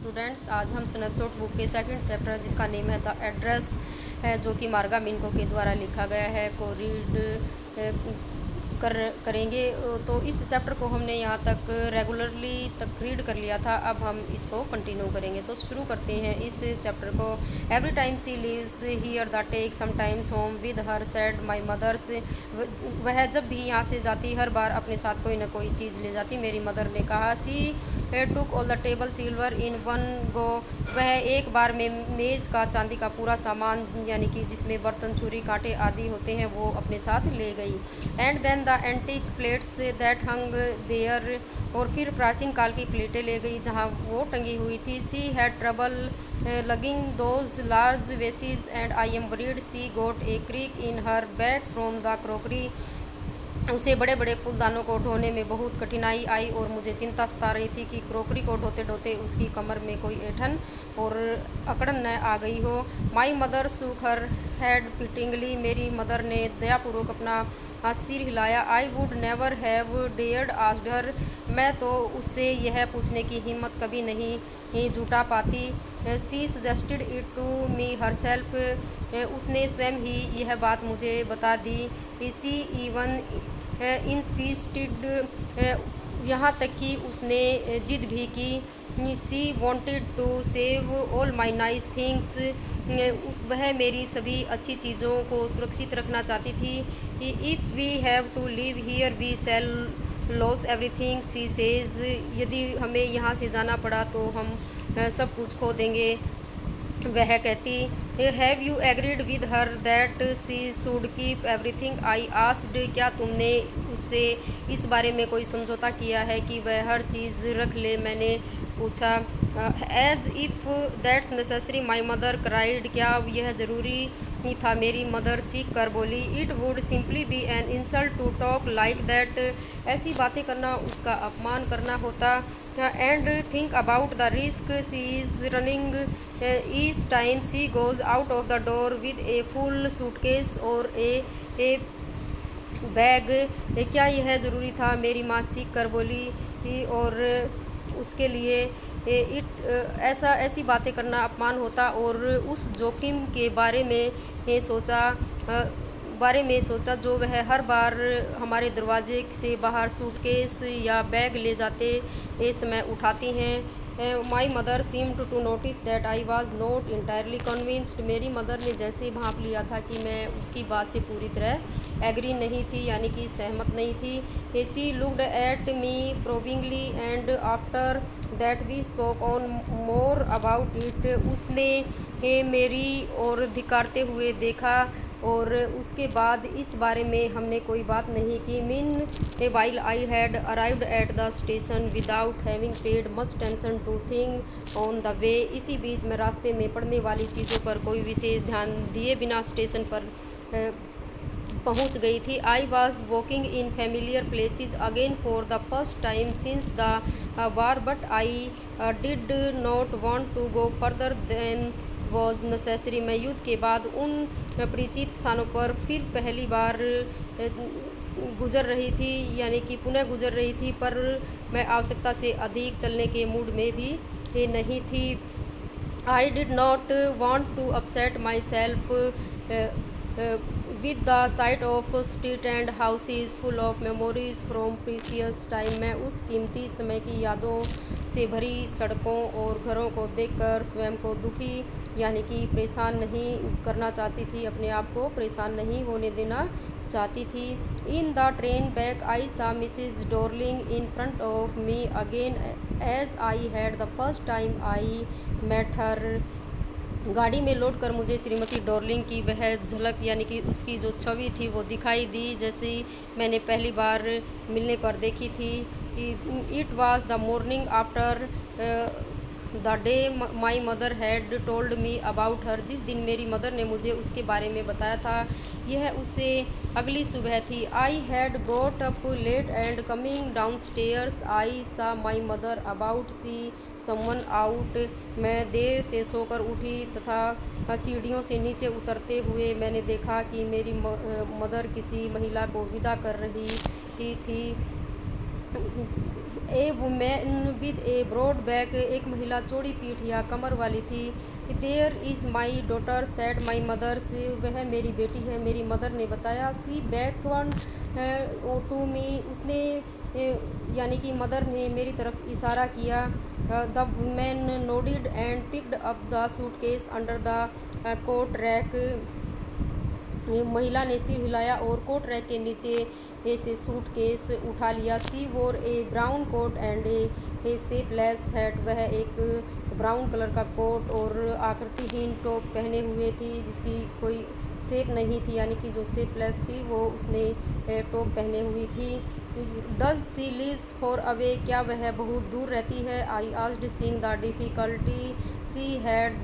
Students, आज हम snapshot book के सेकंड चैप्टर जिसका नेम है द एड्रेस है, जो कि मार्गा मिन्को के द्वारा लिखा गया है, को रीड करेंगे। तो इस चैप्टर को हमने यहाँ तक रेगुलरली तक रीड कर लिया था। अब हम इसको कंटिन्यू करेंगे। तो शुरू करते हैं इस चैप्टर को। Every time she lives here the take sometimes home with her said my mothers. वह जब भी यहाँ से जाती हर बार अपने साथ कोई ना कोई चीज़ ले जाती, मेरी मदर ने कहा। She took all the table silver in one go. वह एक बार में मेज़ का चांदी का पूरा सामान, यानी कि जिसमें बर्तन, छुरी, कांटे आदि होते हैं, वो अपने साथ ले गई। And then the antique plates that hung there. और फिर प्राचीन काल की प्लेटें ले गई जहाँ वो टंगी हुई थी। She had trouble lugging those large vases and I am worried she got a crick in her back from the crockery. उसे बड़े बड़े फूलदानों को ढोने में बहुत कठिनाई आई और मुझे चिंता सता रही थी कि क्रोकरी को ढोते ढोते उसकी कमर में कोई ऐंठन और अकड़न न आ गई हो। माई मदर सूख हर हेड पिटिंगली। मेरी मदर ने दयापूर्वक अपना सिर हिलाया। I would never have dared asked her. मैं तो उससे यह पूछने की हिम्मत कभी नहीं जुटा पाती। She suggested it to me herself. उसने स्वयं ही यह बात मुझे बता दी। सी इवन इंसिस्टेड, यहाँ तक कि उसने जिद भी की। She wanted to save all my nice things. वह मेरी सभी अच्छी चीज़ों को सुरक्षित रखना चाहती थी। If we have to live here we shall lose everything she says. यदि हमें यहाँ से जाना पड़ा तो हम सब कुछ खो देंगे, वह कहती। Have you agreed with her that she should keep everything I asked. क्या तुमने उससे इस बारे में कोई समझौता किया है कि वह हर चीज़ रख ले, मैंने पूछा। As if that's necessary my mother cried. क्या यह ज़रूरी ही था, मेरी मदर चीख कर बोली। It would simply be an insult to talk like that. ऐसी बातें करना उसका अपमान करना होता। And think about the risk she is running each time she goes out of the door with a full suitcase और ए बैग। क्या यह ज़रूरी था, मेरी माँ चीख कर बोली। और उसके लिए ऐसी बातें करना अपमान होता। और उस जोखिम के बारे में सोचा जो वह हर बार हमारे दरवाजे से बाहर सूटकेस या बैग ले जाते समय उठाती हैं। My mother seemed to notice that I was not entirely convinced. मेरी मदर ने जैसे ही भांप लिया था कि मैं उसकी बात से पूरी तरह एग्री नहीं थी, यानी कि सहमत नहीं थी। She looked at me probingly and after that we spoke on more about it. उसने मेरी ओर धिक्कारते हुए देखा और उसके बाद इस बारे में हमने कोई बात नहीं की। Meanwhile I had arrived at the station without having paid much tension to thing on the way. इसी बीच में रास्ते में पड़ने वाली चीज़ों पर कोई विशेष ध्यान दिए बिना स्टेशन पर पहुंच गई थी। I was walking in familiar places again for the first time since the war, but I did not want to go further than was necessary. मैं युद्ध के बाद उन परिचित स्थानों पर फिर पहली बार गुजर रही थी, यानी कि पुनः गुजर रही थी, पर मैं आवश्यकता से अधिक चलने के मूड में भी नहीं थी। I did not want to upset myself with the sight of street and houses full of memories from precious time. मैं उस कीमती समय की यादों से भरी सड़कों और घरों को देखकर स्वयं को दुखी, यानी कि परेशान नहीं करना चाहती थी, अपने आप को परेशान नहीं होने देना चाहती थी। In the train back I saw Mrs Darling in front of me again as I had the first time I met her. गाड़ी में लौट कर मुझे श्रीमती डॉर्लिंग की वह झलक, यानी कि उसकी जो छवि थी, वो दिखाई दी जैसे मैंने पहली बार मिलने पर देखी थी। It was the morning after the day my mother had told me about her. जिस दिन मेरी मदर ने मुझे उसके बारे में बताया था, यह उससे अगली सुबह थी। I had got up late and coming downstairs I saw my mother about see someone out. मैं देर से सोकर उठी तथा सीढ़ियों से नीचे उतरते हुए मैंने देखा कि मेरी मदर किसी महिला को विदा कर रही थी। A woman with a broad back, एक महिला चौड़ी पीठ या कमर वाली थी। There is my daughter said my mother, से वह मेरी बेटी है, मेरी मदर ने बताया। She beckoned to me, उसने यानी कि मदर ने मेरी तरफ इशारा किया। The woman nodded and picked up the suitcase under the coat rack, महिला ने सिर हिलाया और कोट रैक के नीचे से सूटकेस उठा लिया। She wore a brown coat and a shapeless hat, वह एक ब्राउन कलर का कोट और आकृतिहीन टॉप पहने हुए थी जिसकी कोई शेप नहीं थी, यानी कि जो शेपलेस थी वो उसने टॉप पहने हुई थी। Does she lives far away, क्या वह बहुत दूर रहती है? I asked seeing the difficulty she had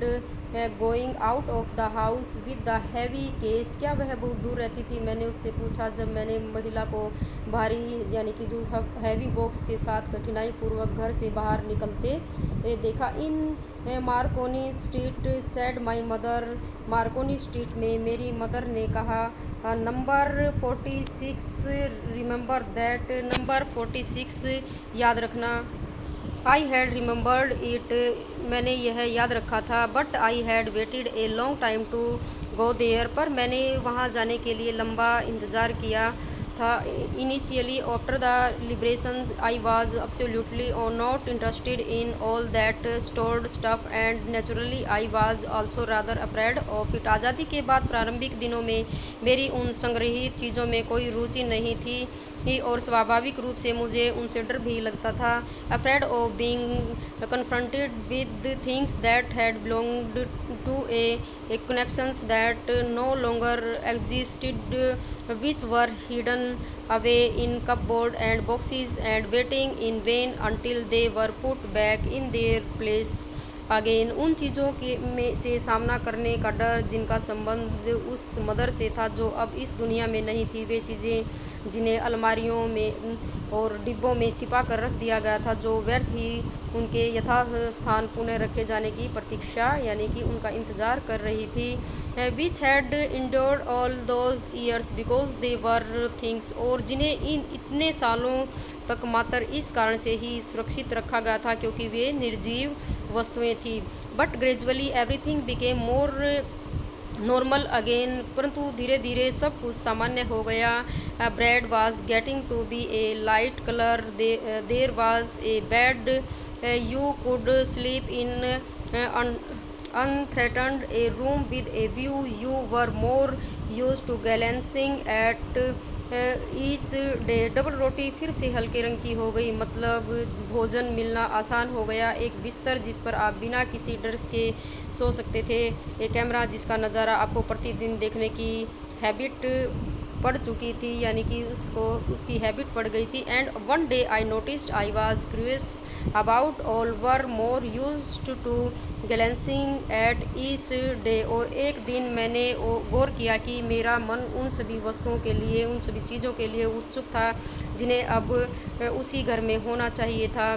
going out of the house with the heavy case, क्या वह बहुत दूर रहती थी? मैंने उससे पूछा जब मैंने महिला को भारी यानी कि जो हैवी बॉक्स के साथ कठिनाई पूर्वक घर से बाहर निकलते देखा। In Marconi street said my mother, Marconi street में मेरी मदर ने कहा। नंबर 46, रिमेंबर दैट, नंबर 46 याद रखना। आई हैड रिमेंबर्ड इट, मैंने यह याद रखा था। But I had waited a long time to go there, पर मैंने वहाँ जाने के लिए लंबा इंतज़ार किया था। Initially after the liberation I was absolutely not interested in all that stored stuff and naturally I was also rather afraid of it, आज़ादी के बाद प्रारंभिक दिनों में मेरी उन संग्रहित चीज़ों में कोई रुचि नहीं थी और स्वाभाविक रूप से मुझे उनसे डर भी लगता था। Afraid of being confronted with things that had belonged to a connections that no longer existed, which were hidden away in cupboard and boxes and waiting in vain until they were put back in their place again, उन चीज़ों के में से सामना करने का डर जिनका संबंध उस मदर से था जो अब इस दुनिया में नहीं थी, वे चीज़ें जिन्हें अलमारियों में और डिब्बों में छिपा कर रख दिया गया था, जो व्यर्थ ही उनके यथास्थान पुनः रखे जाने की प्रतीक्षा यानी कि उनका इंतज़ार कर रही थी। Which had endured all those years because they were things, और जिन्हें इन इतने सालों तक मात्र इस कारण से ही सुरक्षित रखा गया था क्योंकि वे निर्जीव वस्तुएं थी। But gradually everything became more normal again, परंतु धीरे धीरे सब कुछ सामान्य हो गया। Bread was getting to be a light colour, there was a bed you could sleep in unthreatened, a room with a view, you were more used to glancing at each day. Double रोटी फिर से हल्के रंग की हो गई, मतलब भोजन मिलना आसान हो गया। एक बिस्तर जिस पर आप बिना किसी डर के सो सकते थे, एक कैमरा जिसका नज़ारा आपको प्रतिदिन देखने की हैबिट पड़ चुकी थी यानी कि उसकी हैबिट पड़ गई थी। And one day I noticed I was curious about all were more used to glancing at each day, और एक दिन मैंने गौर किया कि मेरा मन उन सभी वस्तुओं के लिए, उन सभी चीज़ों के लिए उत्सुक था जिन्हें अब उसी घर में होना चाहिए था।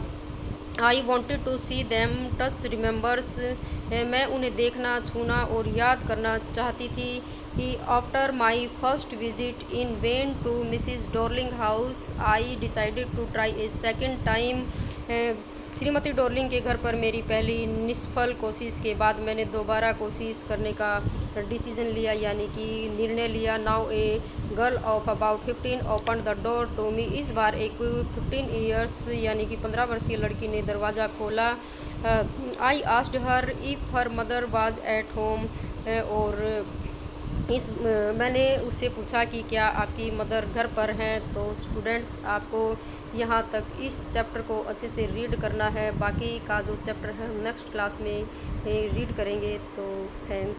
I wanted to see them touch remembers, मैं उन्हें देखना, छूना और याद करना चाहती थी। कि after my first visit in vain to Mrs Darling house I decided to try a second time, श्रीमती डॉर्लिंग के घर पर मेरी पहली निष्फल कोशिश के बाद मैंने दोबारा कोशिश करने का डिसीजन लिया यानी कि निर्णय लिया। Now a girl of about 15 open the door to me, इस बार एक 15 ईयर्स यानी कि 15 वर्षीय लड़की ने दरवाज़ा खोला। I asked her if her mother was at home, और मैंने उससे पूछा कि क्या आपकी मदर घर पर हैं। तो स्टूडेंट्स, आपको यहाँ तक इस चैप्टर को अच्छे से रीड करना है, बाकी का जो चैप्टर है नेक्स्ट क्लास में रीड करेंगे। तो थैंक्स।